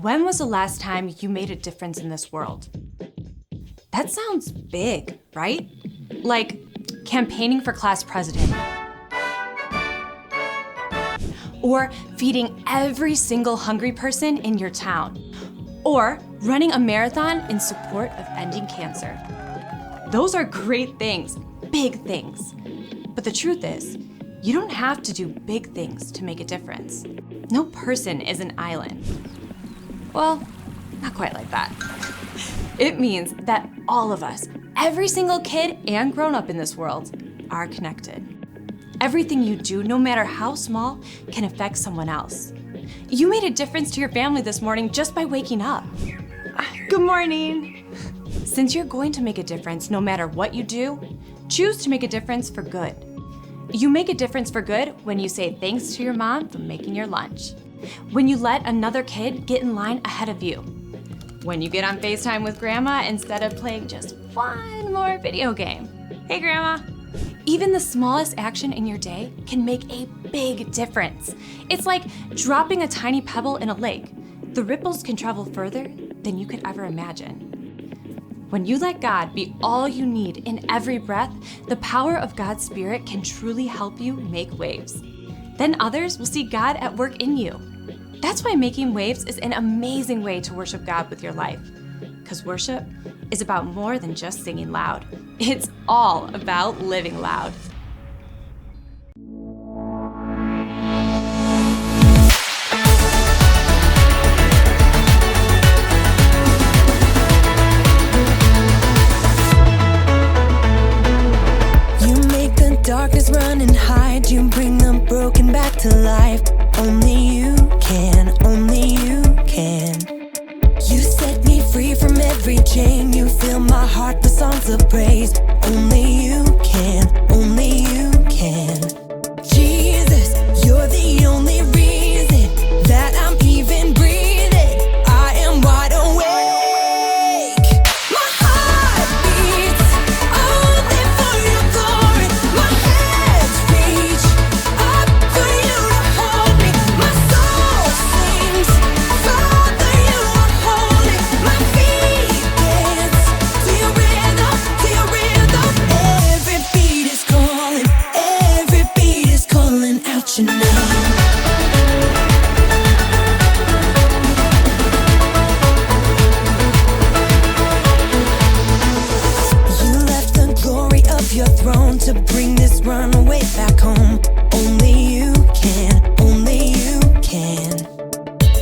When was the last time you made a difference in this world? That sounds big, right? Like campaigning for class president. Or feeding every single hungry person in your town. Or running a marathon in support of ending cancer. Those are great things, big things. But the truth is, you don't have to do big things to make a difference. No person is an island. Well, not quite like that. It means that all of us, every single kid and grown-up in this world, are connected. Everything you do, no matter how small, can affect someone else. You made a difference to your family this morning just by waking up. Good morning. Since you're going to make a difference no matter what you do, choose to make a difference for good. You make a difference for good when you say thanks to your mom for making your lunch. When you let another kid get in line ahead of you. When you get on FaceTime with Grandma instead of playing just one more video game. Hey, Grandma. Even the smallest action in your day can make a big difference. It's like dropping a tiny pebble in a lake. The ripples can travel further than you could ever imagine. When you let God be all you need in every breath, the power of God's Spirit can truly help you make waves. Then others will see God at work in you. That's why making waves is an amazing way to worship God with your life. Because worship is about more than just singing loud. It's all about living loud. Darkness run and hide, you bring the broken back to life. Only you can, only you can. You set me free from every chain, you fill my heart with songs of praise. Only you can, only you can. Jesus, you're the only reason that I'm even breathing. I am wide awake. My heart beats only for your glory. My hands reach up for you to hold me. My soul sings, Father, you are holy. My feet dance to your rhythm, to your rhythm. Every beat is calling out your name. You left the glory of your throne to bring this runaway back home. Only you can, only you can.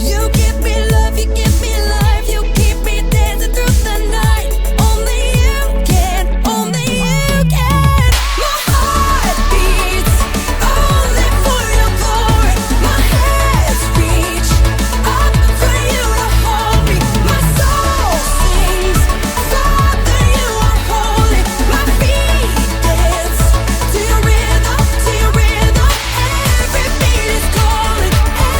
You give me love, you give me life, you keep me dancing through the night. Only you can, only you can. My heart beats only for your glory. My hands reach up for you to hold me. My soul sings, Father, you are holy. My feet dance to your rhythm, to your rhythm. Every beat is calling out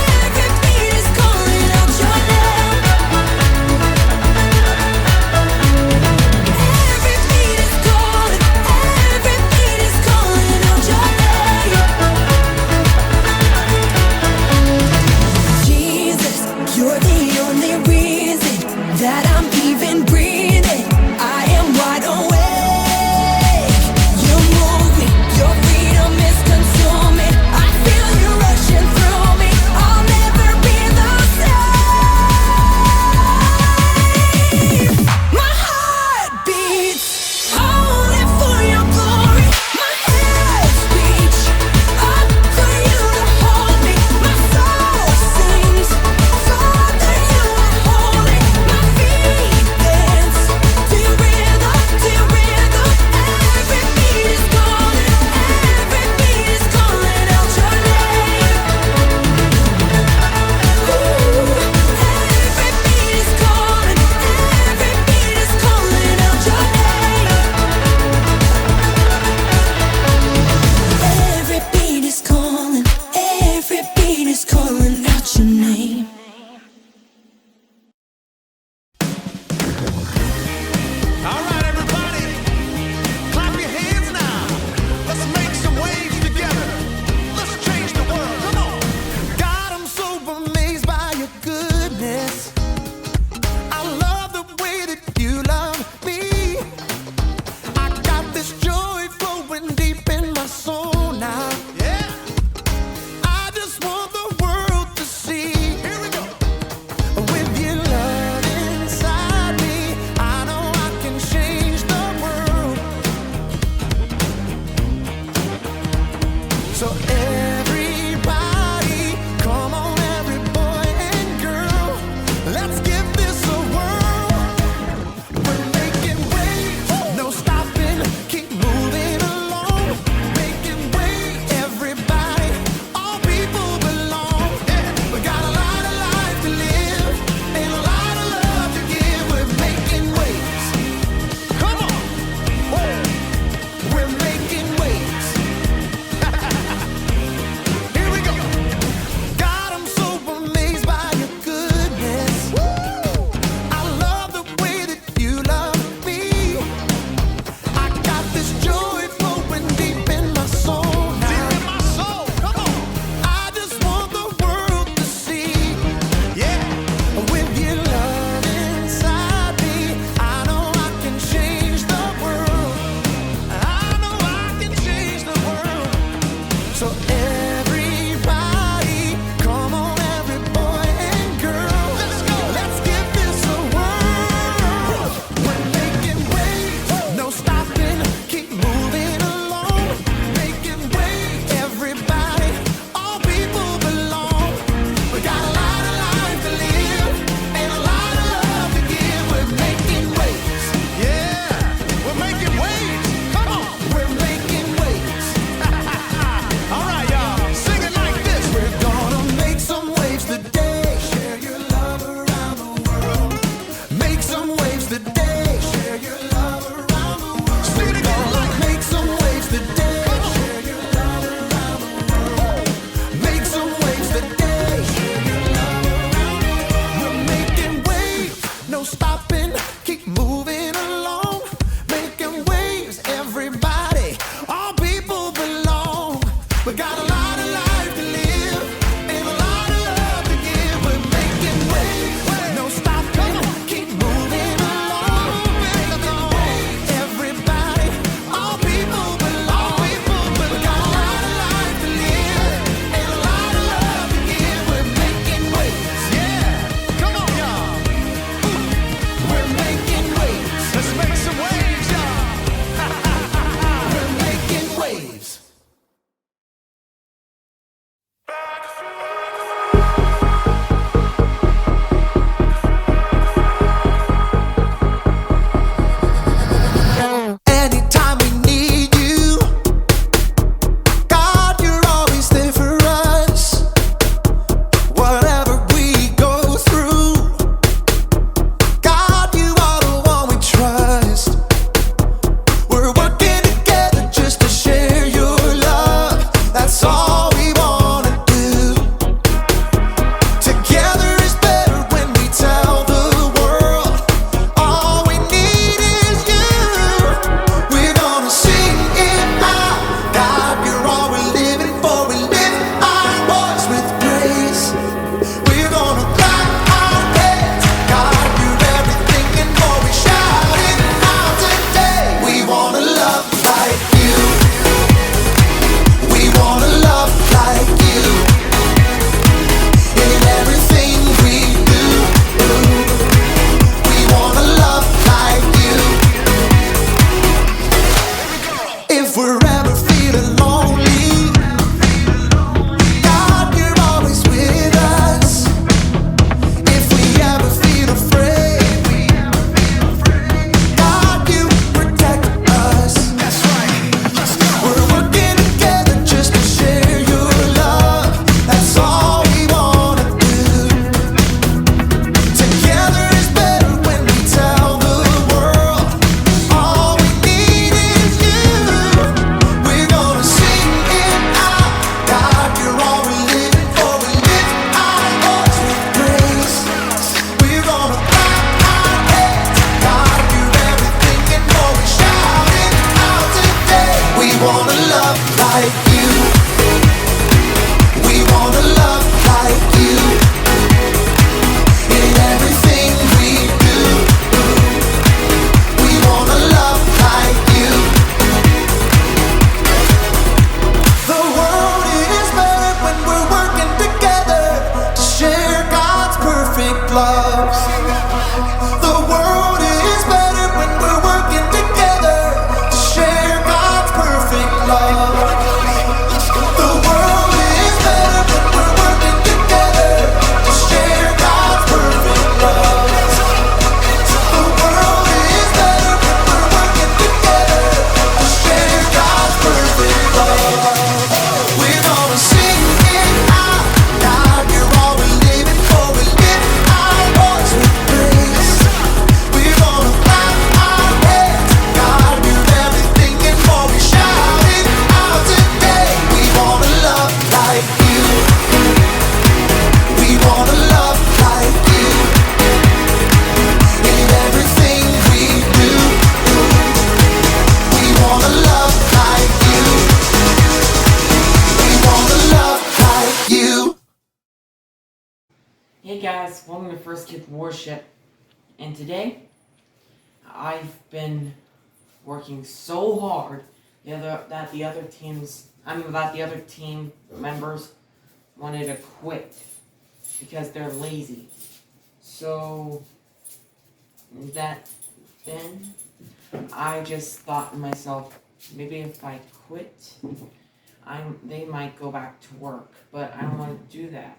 your name. Every beat is calling out your name. Jesus, you're the only reason that I'm even breathing. I am wide awake. You move me, your freedom is consuming. I feel you rushing through me. I'll never be the same. My heart beats only for your glory. My hands reach up for you to hold me. My soul sings, Father, you are holy. My feet dance to your rhythm, to your rhythm. Every beat is calling out your name. Ooh, every beat is calling out your name. Every beat is calling out your name. All right, everybody, clap your hands now. Let's make some waves together. Let's change the world. Come on. God, I'm so amazed by your goodness. Hey guys, welcome to First Kid Warship. And today, I've been working so hard that the other team members wanted to quit because they're lazy. So then I just thought to myself, maybe if I quit, they might go back to work, but I don't want to do that.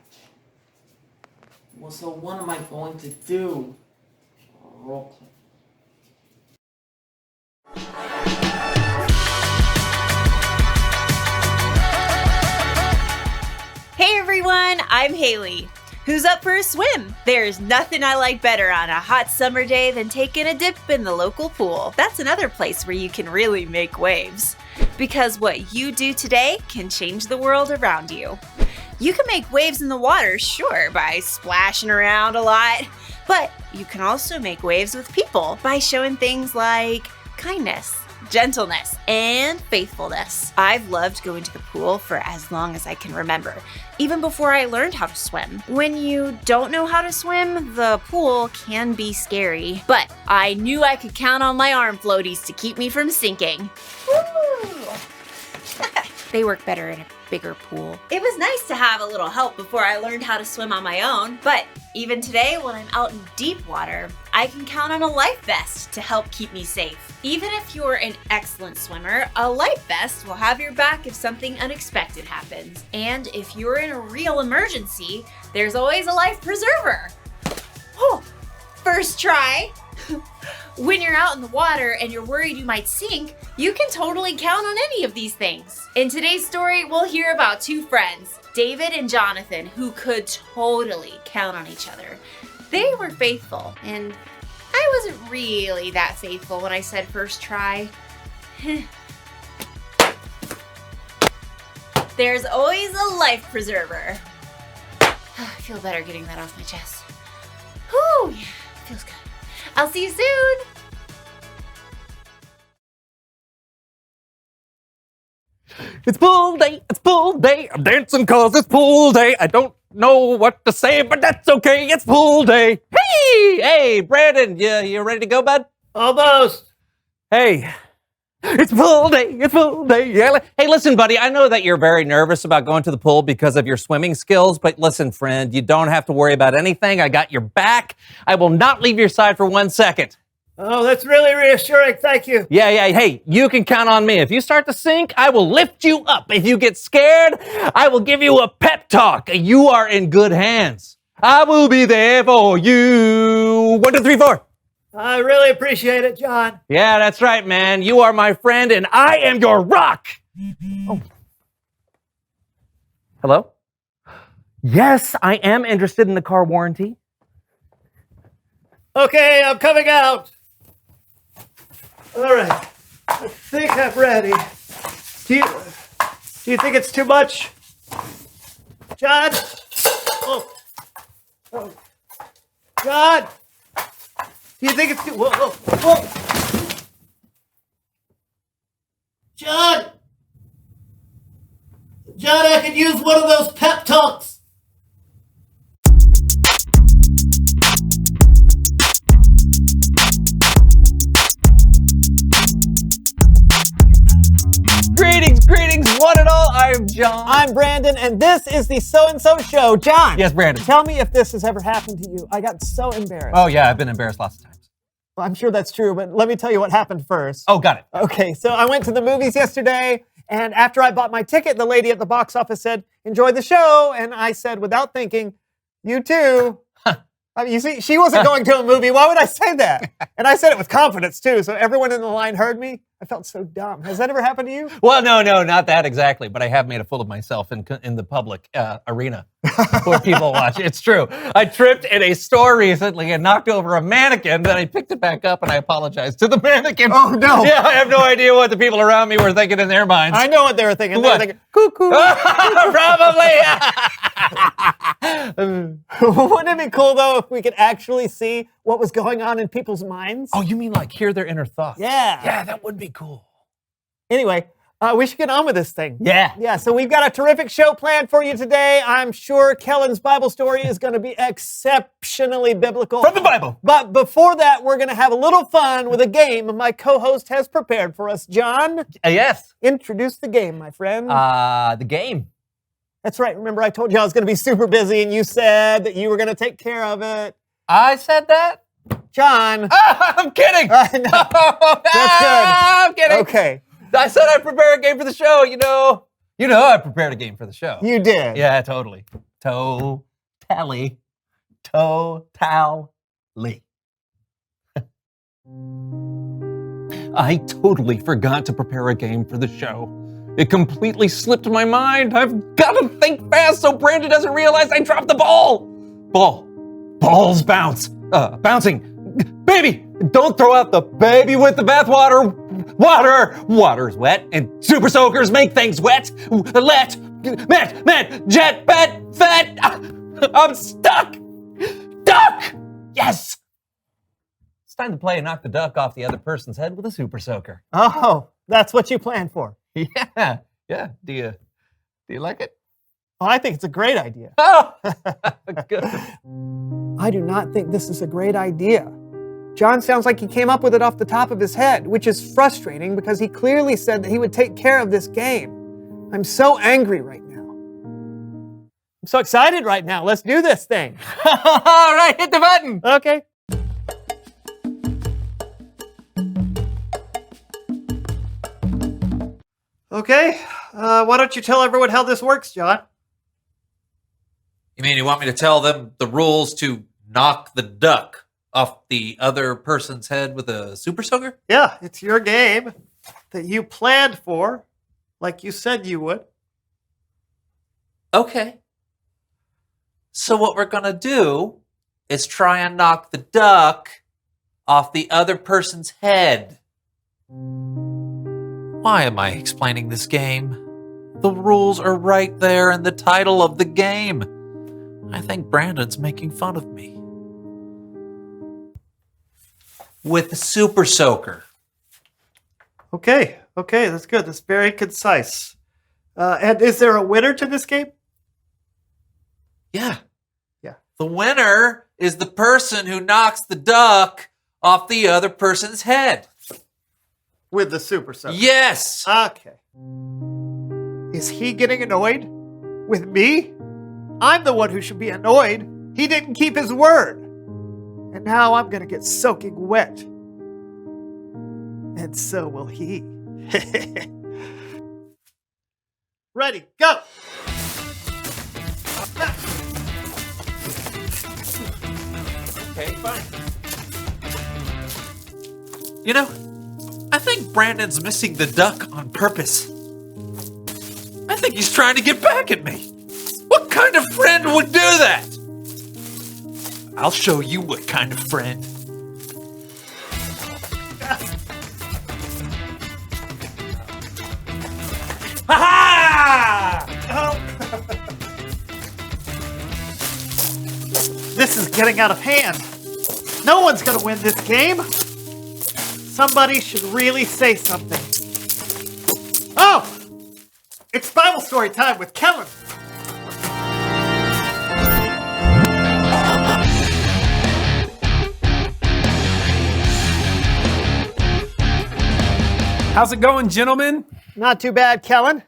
Well, so what am I going to do? Role play. Hey everyone, I'm Haley. Who's up for a swim? There's nothing I like better on a hot summer day than taking a dip in the local pool. That's another place where you can really make waves. Because what you do today can change the world around you. You can make waves in the water, sure, by splashing around a lot. But you can also make waves with people by showing things like kindness, gentleness, and faithfulness. I've loved going to the pool for as long as I can remember, even before I learned how to swim. When you don't know how to swim, the pool can be scary, but I knew I could count on my arm floaties to keep me from sinking. Woo! They work better in a bigger pool. It was nice to have a little help before I learned how to swim on my own, but even today when I'm out in deep water, I can count on a life vest to help keep me safe. Even if you're an excellent swimmer, a life vest will have your back if something unexpected happens. And if you're in a real emergency, there's always a life preserver. Oh, first try. When you're out in the water and you're worried you might sink, you can totally count on any of these things. In today's story, we'll hear about two friends, David and Jonathan, who could totally count on each other. They were faithful, and I wasn't really that faithful when I said first try. There's always a life preserver. I feel better getting that off my chest. Whew, yeah, feels good. I'll see you soon. It's pool day, it's pool day. I'm dancing 'cause it's pool day. I don't know what to say, but that's okay. It's pool day. Hey, Brandon, you ready to go, bud? Almost. Hey, it's pool day, it's pool day. Yeah. Hey, listen, buddy, I know that you're very nervous about going to the pool because of your swimming skills, but listen, friend, you don't have to worry about anything. I got your back. I will not leave your side for 1 second. Oh, that's really reassuring. Thank you. Yeah. Hey, you can count on me. If you start to sink, I will lift you up. If you get scared, I will give you a pep talk. You are in good hands. I will be there for you. 1, 2, 3, 4. I really appreciate it, John. Yeah, that's right, man. You are my friend, and I am your rock. Oh. Hello? Yes, I am interested in the car warranty. Okay, I'm coming out. All right. I think I'm ready. Do you think it's too much? John? Oh. John? Do you think it's too... Whoa. John, I could use one of those pep talks. Greetings, one and all. I'm John. I'm Brandon, and this is the So-and-So Show. John. Yes, Brandon. Tell me if this has ever happened to you. I got so embarrassed. Oh, yeah, I've been embarrassed lots of times. Well, I'm sure that's true, but let me tell you what happened first. Oh, got it. Okay, so I went to the movies yesterday, and after I bought my ticket, the lady at the box office said, "Enjoy the show," and I said, without thinking, "You too." I mean, you see, she wasn't going to a movie. Why would I say that? And I said it with confidence, too, so everyone in the line heard me. I felt so dumb. Has that ever happened to you? Well, no, not that exactly, but I have made a fool of myself in the public arena where people watch. It's true. I tripped in a store recently and knocked over a mannequin, then I picked it back up and I apologized to the mannequin. Oh, no. Yeah, I have no idea what the people around me were thinking in their minds. I know what they were thinking. They What? were thinking, cuckoo. Probably. Wouldn't it be cool, though, if we could actually see what was going on in people's minds? Oh, you mean like hear their inner thoughts? Yeah. Yeah, that would be cool. Anyway, We should get on with this thing. Yeah. Yeah, so we've got a terrific show planned for you today. I'm sure Kellen's Bible story is going to be exceptionally biblical. From the Bible. But before that, we're going to have a little fun with a game my co-host has prepared for us. John, Yes. introduce the game, my friend. The game. That's right. Remember, I told you I was going to be super busy, and you said that you were going to take care of it. I said that? John. I'm kidding. I know. That's good. I'm kidding. Okay. I said I'd prepare a game for the show, you know. You know I prepared a game for the show. You did. Yeah, totally. Totally. I totally forgot to prepare a game for the show. It completely slipped my mind. I've got to think fast so Brandon doesn't realize I dropped the ball. Balls bounce. Bouncing. Baby, don't throw out the baby with the bathwater. Water's wet, and super soakers make things wet. Jet, fet. I'm stuck. Duck. Yes. It's time to play and knock the duck off the other person's head with a super soaker. Oh, that's what you planned for. Yeah. Do you like it? Oh, I think it's a great idea. Oh, good. I do not think this is a great idea. John sounds like he came up with it off the top of his head, which is frustrating because he clearly said that he would take care of this game. I'm so angry right now. I'm so excited right now. Let's do this thing. All right, hit the button. Okay. Okay, why don't you tell everyone how this works, John? You mean you want me to tell them the rules to knock the duck off the other person's head with a super soaker? Yeah, it's your game that you planned for, like you said you would. Okay. So what we're gonna do is try and knock the duck off the other person's head. Why am I explaining this game? The rules are right there in the title of the game. I think Brandon's making fun of me. With the super soaker. Okay, that's good. That's very concise. And is there a winner to this game? Yeah. Yeah. The winner is the person who knocks the duck off the other person's head. With the super soaker. Yes. Okay. Is he getting annoyed with me? I'm the one who should be annoyed. He didn't keep his word. And now I'm going to get soaking wet. And so will he. Ready, go! Okay, fine. You know, I think Brandon's missing the duck on purpose. I think he's trying to get back at me. What kind of friend would do that? I'll show you what kind of friend. Ha-ha! Oh. This is getting out of hand. No one's going to win this game. Somebody should really say something. Oh! It's Bible story time with Kellen. How's it going, gentlemen? Not too bad, Kellen.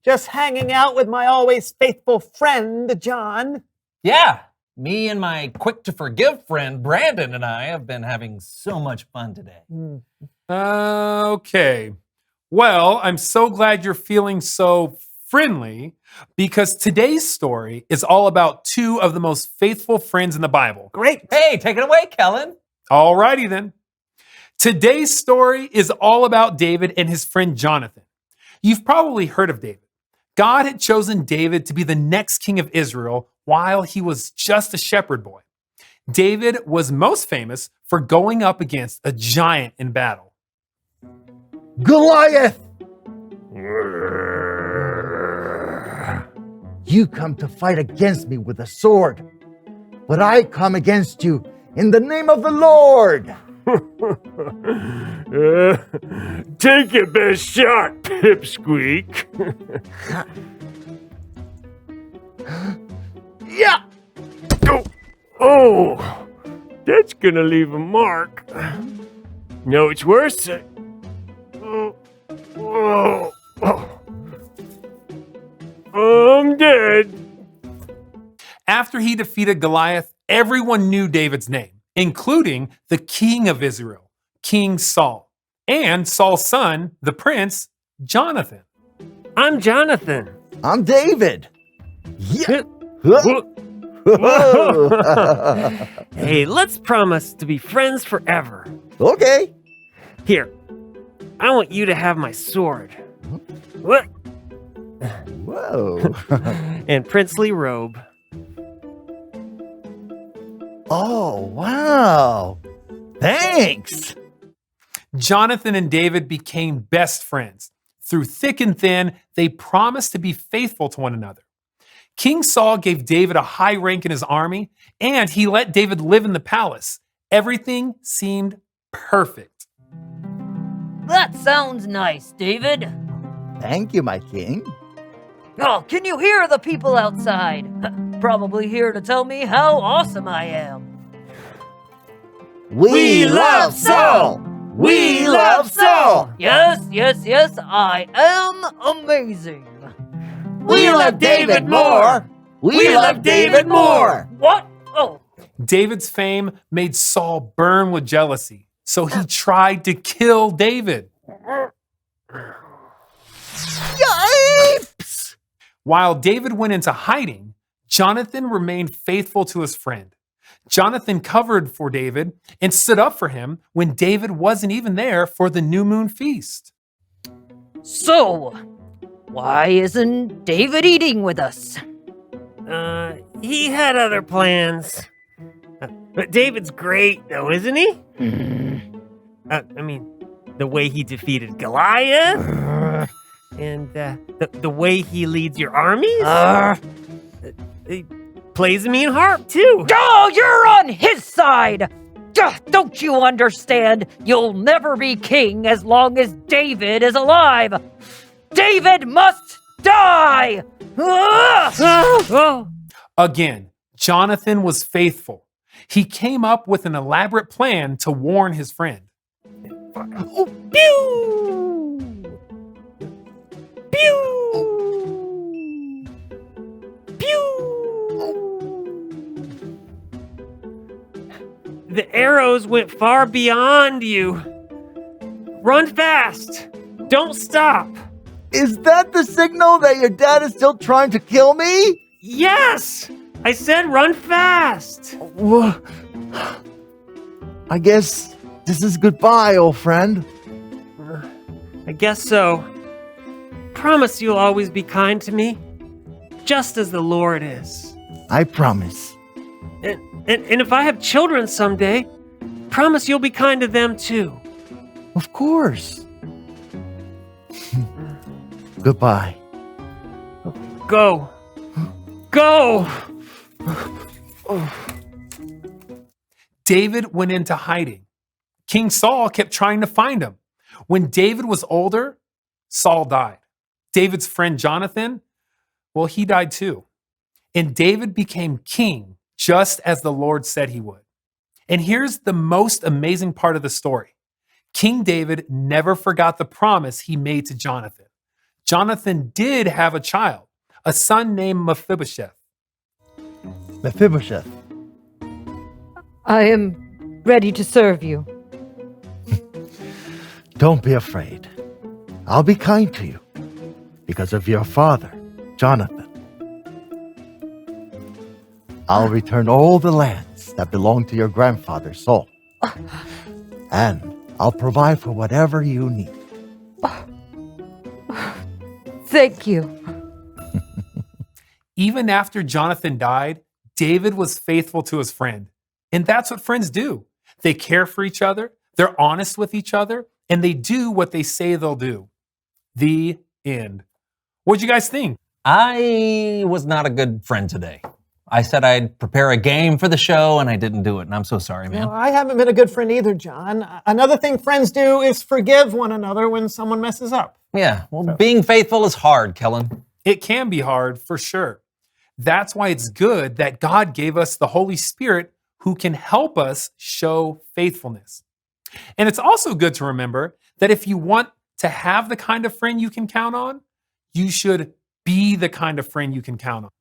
Just hanging out with my always faithful friend, John. Yeah, me and my quick to forgive friend Brandon and I have been having so much fun today. Okay. Well, I'm so glad you're feeling so friendly because today's story is all about two of the most faithful friends in the Bible. Great. Hey, take it away, Kellen. Alrighty then. Today's story is all about David and his friend Jonathan. You've probably heard of David. God had chosen David to be the next king of Israel while he was just a shepherd boy. David was most famous for going up against a giant in battle. Goliath! You come to fight against me with a sword, but I come against you in the name of the Lord. Take your best shot, Pipsqueak. Yeah. Oh, that's gonna leave a mark. No, it's worse. I'm dead. After he defeated Goliath, everyone knew David's name, including the king of Israel, King Saul, and Saul's son, the prince, Jonathan. I'm Jonathan. I'm David. Yeah. Hey, let's promise to be friends forever. Okay. Here, I want you to have my sword. What? Whoa. And princely robe. Oh, wow. Thanks. Jonathan and David became best friends. Through thick and thin, they promised to be faithful to one another. King Saul gave David a high rank in his army, and he let David live in the palace. Everything seemed perfect. That sounds nice, David. Thank you, my king. Oh, can you hear the people outside? Probably here to tell me how awesome I am. We love Saul. We love Saul. Yes, I am amazing. We love David more. We love David more. What? Oh. David's fame made Saul burn with jealousy, so he tried to kill David. Yipes! While David went into hiding, Jonathan remained faithful to his friend. Jonathan covered for David and stood up for him when David wasn't even there for the new moon feast. So, why isn't David eating with us? He had other plans. But David's great, though, isn't he? I mean, the way he defeated Goliath, and the way he leads your armies. He plays a mean harp, too. Oh, you're on his side! Don't you understand? You'll never be king as long as David is alive! David must die! Again, Jonathan was faithful. He came up with an elaborate plan to warn his friend. Oh, pew! Pew! Pew! The arrows went far beyond you. Run fast! Don't stop! Is that the signal that your dad is still trying to kill me? Yes! I said run fast! I guess this is goodbye, old friend. I guess so. Promise you'll always be kind to me, just as the Lord is. I promise. And if I have children someday, promise you'll be kind to them too. Of course. Goodbye. Go. Go! David went into hiding. King Saul kept trying to find him. When David was older, Saul died. David's friend Jonathan, well, he died too. And David became king just as the Lord said he would. And here's the most amazing part of the story. King David never forgot the promise he made to Jonathan. Jonathan did have a child, a son named Mephibosheth. Mephibosheth. I am ready to serve you. Don't be afraid. I'll be kind to you because of your father, Jonathan. I'll return all the lands that belong to your grandfather, Saul. And I'll provide for whatever you need. Thank you. Even after Jonathan died, David was faithful to his friend. And that's what friends do. They care for each other, they're honest with each other, and they do what they say they'll do. The end. What'd you guys think? I was not a good friend today. I said I'd prepare a game for the show, and I didn't do it, and I'm so sorry, man. Well, I haven't been a good friend either, John. Another thing friends do is forgive one another when someone messes up. Yeah, well, being faithful is hard, Kellen. It can be hard, for sure. That's why it's good that God gave us the Holy Spirit who can help us show faithfulness. And it's also good to remember that if you want to have the kind of friend you can count on, you should be the kind of friend you can count on.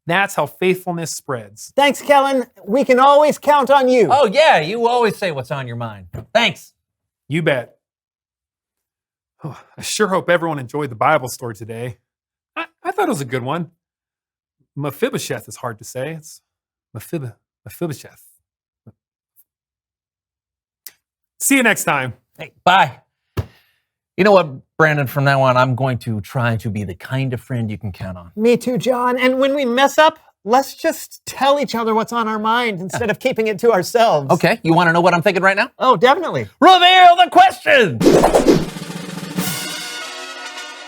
That's how faithfulness spreads. Thanks, Kellen. We can always count on you. Oh, yeah, you always say what's on your mind. Thanks. You bet. Oh, I sure hope everyone enjoyed the Bible story today. I thought it was a good one. Mephibosheth is hard to say. It's Mephibosheth. See you next time. Hey, bye. You know what, Brandon, from now on, I'm going to try to be the kind of friend you can count on. Me too, John. And when we mess up, let's just tell each other what's on our mind instead of keeping it to ourselves. Okay, you want to know what I'm thinking right now? Oh, definitely. Reveal the question!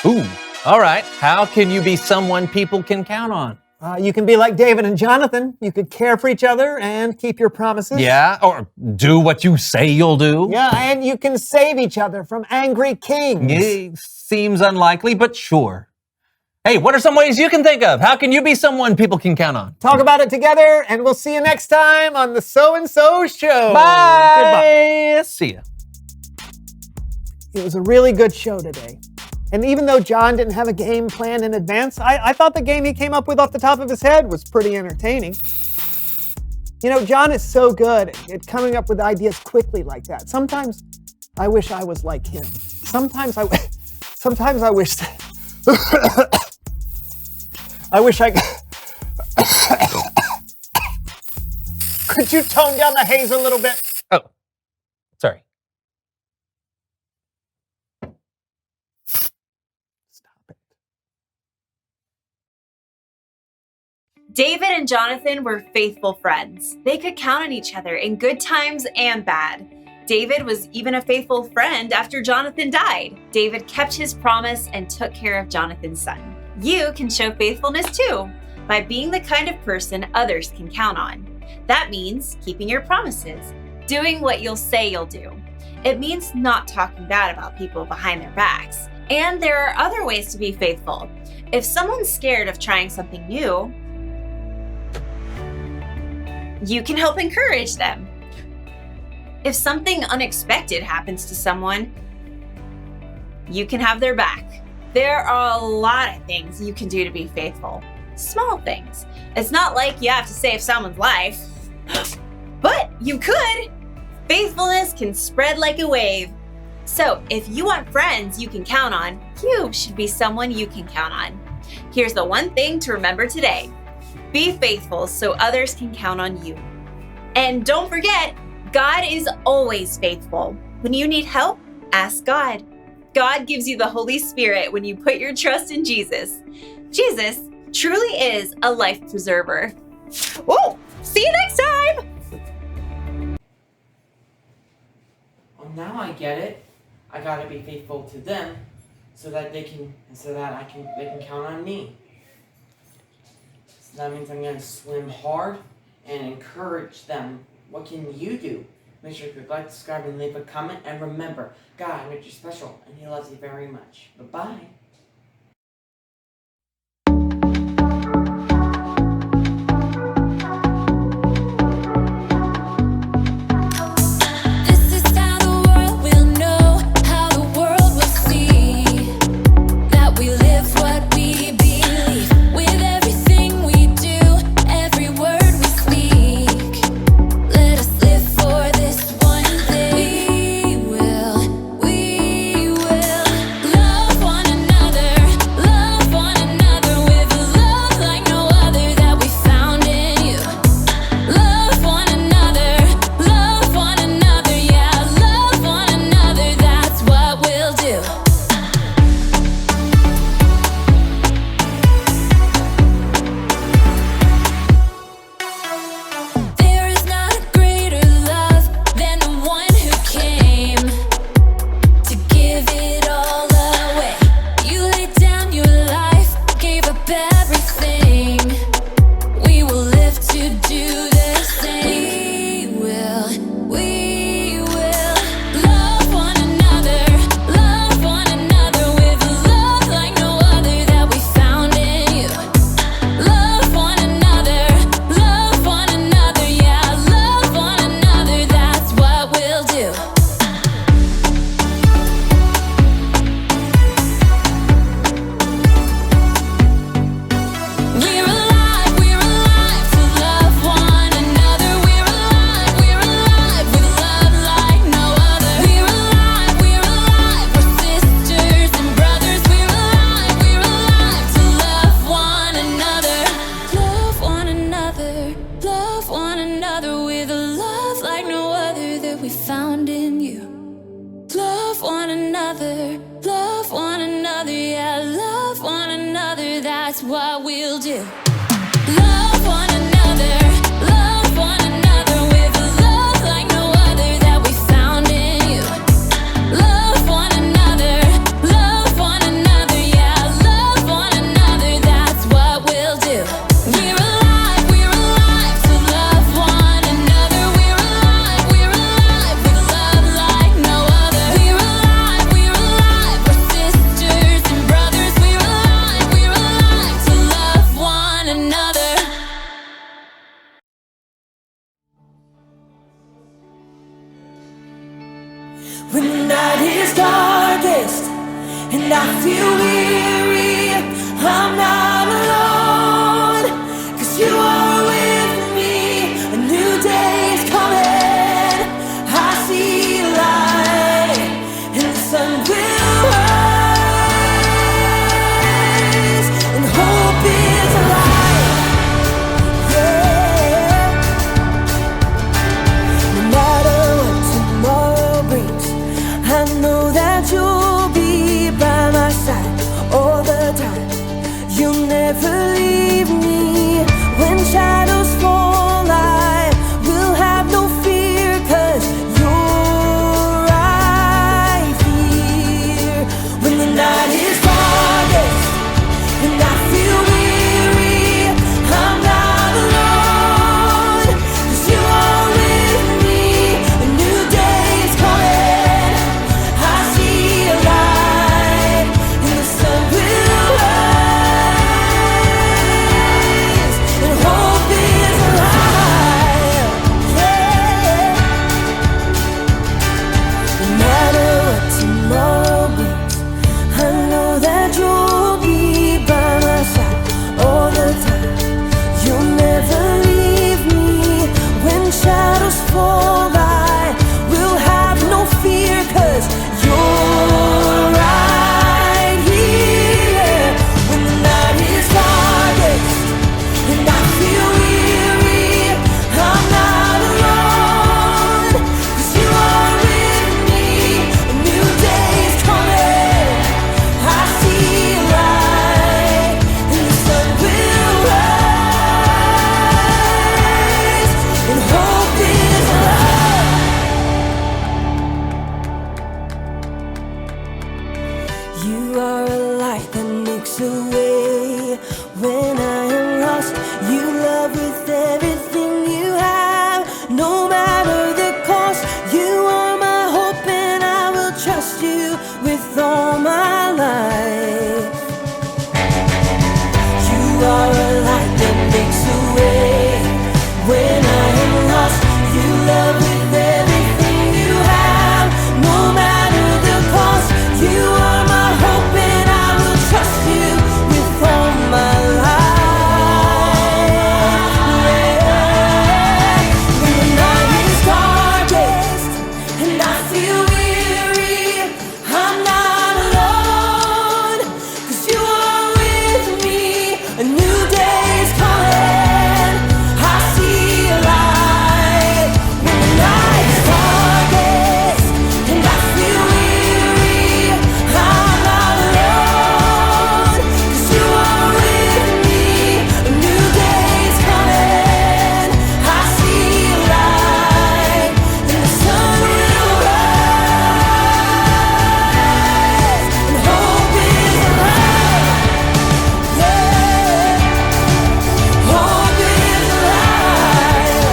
Ooh, all right. How can you be someone people can count on? You can be like David and Jonathan. You could care for each other and keep your promises. Yeah, or do what you say you'll do. Yeah, and you can save each other from angry kings. Yeah, seems unlikely, but sure. Hey, what are some ways you can think of? How can you be someone people can count on? Talk about it together, and we'll see you next time on the So and So Show. Bye. Goodbye. See ya. It was a really good show today. And even though John didn't have a game planned in advance, I thought the game he came up with off the top of his head was pretty entertaining. You know, John is so good at coming up with ideas quickly like that. Sometimes I wish I was like him. Sometimes I wish I wish I Could you tone down the haze a little bit? Oh, sorry. David and Jonathan were faithful friends. They could count on each other in good times and bad. David was even a faithful friend after Jonathan died. David kept his promise and took care of Jonathan's son. You can show faithfulness too, by being the kind of person others can count on. That means keeping your promises, doing what you'll say you'll do. It means not talking bad about people behind their backs. And there are other ways to be faithful. If someone's scared of trying something new, you can help encourage them. If something unexpected happens to someone, you can have their back. There are a lot of things you can do to be faithful. Small things. It's not like you have to save someone's life, but you could. Faithfulness can spread like a wave. So if you want friends you can count on, you should be someone you can count on. Here's the one thing to remember today. Be faithful so others can count on you. And don't forget, God is always faithful. When you need help, ask God. God gives you the Holy Spirit when you put your trust in Jesus. Jesus truly is a life preserver. Whoa! See you next time! Well, now I get it. I gotta be faithful to them so that they can count on me. So that means I'm gonna swim hard and encourage them. What can you do? Make sure you like, subscribe, and leave a comment. And remember, God made you special, and He loves you very much. Bye-bye. One another. one another, yeah, love one another, that's what we'll do. Love one another with a love like no other that we found in you. Love one another, yeah, love one another, that's what we'll do. We're alive to love one another. We're alive with love like no other. We're alive, we're sisters and brothers. We're alive to love one another. When the night is darkest and I feel weary, I'm not alone, 'cause you are with me. A new day's coming, I see light, and the sun will rise, and hope is alive, yeah. No matter what tomorrow brings, I know that you'll be by my side all the time. You'll never leave me. When shadows fall, I will have no fear, 'cause you're right here. When the night is darkest and I feel weary, I'm not alone, 'cause you are with me. A new day's coming, I see a light, and the sun will rise, and hope is alive, yeah. No matter what tomorrow brings, I know that you'll be by my side all the time. You'll never leave me. When shadows fall, I will have no fear, 'cause you're right here. When the night is darkest and I feel weary, I'm not alone, 'cause you are with me. A new day's coming, I see light, and the sun will rise, and hope is alive. You are a light that makes a way when I am lost. You love with everything you have, no matter the cost. You are my hope, and I will trust you with all my life. You are a light that makes a way when I am lost. You love with everything you have, no matter the cost. You are my hope, and I will trust you with all my life, yeah. When the night is darkest and I feel weary, I'm not alone, 'cause you are with me. A new day's coming, I see a light. When the night is darkest and I feel weary, I'm not alone, 'cause you are with me. A new day's coming, I see a light, and the sun will rise, and hope is alive, yeah. Hope is alive.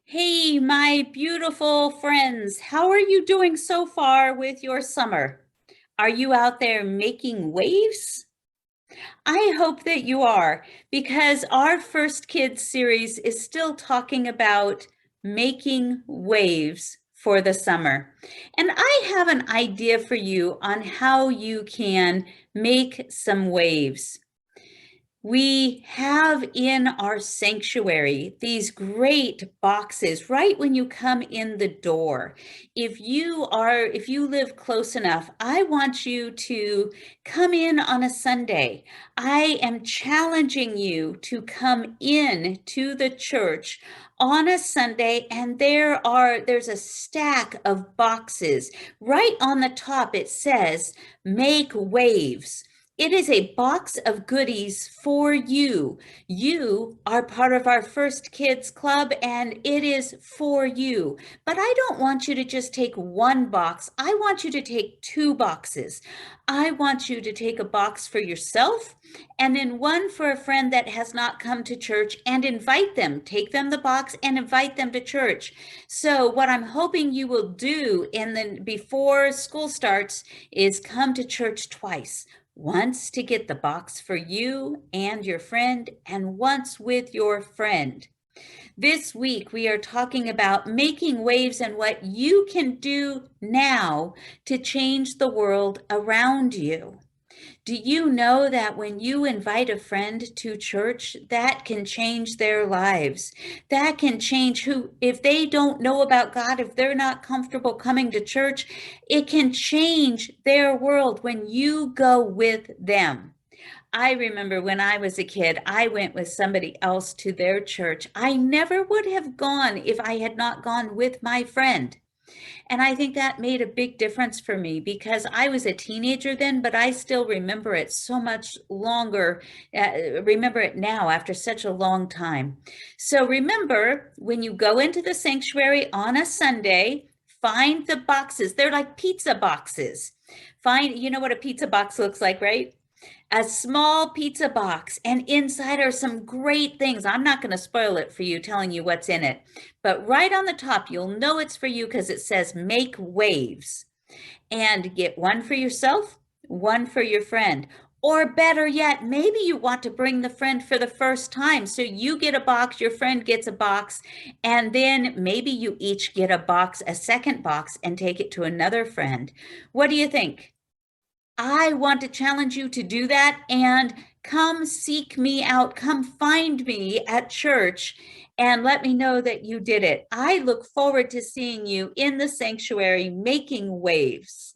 Hey, my beautiful friends, how are you doing so far with your summer? Are you out there making waves? I hope that you are, because our First Kids series is still talking about making waves for the summer. And I have an idea for you on how you can make some waves. We have in our sanctuary these great boxes right when you come in the door. If you live close enough, I want you to come in on a Sunday. I am challenging you to come in to the church on a Sunday, and there's a stack of boxes. Right on the top it says, "Make Waves." It is a box of goodies for you. You are part of our First Kids Club, and it is for you. But I don't want you to just take one box. I want you to take 2 boxes. I want you to take a box for yourself, and then one for a friend that has not come to church, and invite them. Take them the box and invite them to church. So what I'm hoping you will do before school starts is come to church twice. Once to get the box for you and your friend, and once with your friend. This week, we are talking about making waves and what you can do now to change the world around you. Do you know that when you invite a friend to church, that can change their lives? That can change if they don't know about God, if they're not comfortable coming to church, it can change their world when you go with them. I remember when I was a kid, I went with somebody else to their church. I never would have gone if I had not gone with my friend. And I think that made a big difference for me because I was a teenager then, but I still remember it so much longer, remember it now after such a long time. So remember, when you go into the sanctuary on a Sunday, find the boxes. They're like pizza boxes. You know what a pizza box looks like, right? A small pizza box, and inside are some great things. I'm not going to spoil it for you, telling you what's in it, but right on the top, you'll know it's for you because it says "Make Waves." And get one for yourself, one for your friend. Or better yet, maybe you want to bring the friend for the first time. So you get a box, your friend gets a box, and then maybe you each get a second box, and take it to another friend. What do you think? I want to challenge you to do that, and come seek me out. Come find me at church and let me know that you did it. I look forward to seeing you in the sanctuary making waves.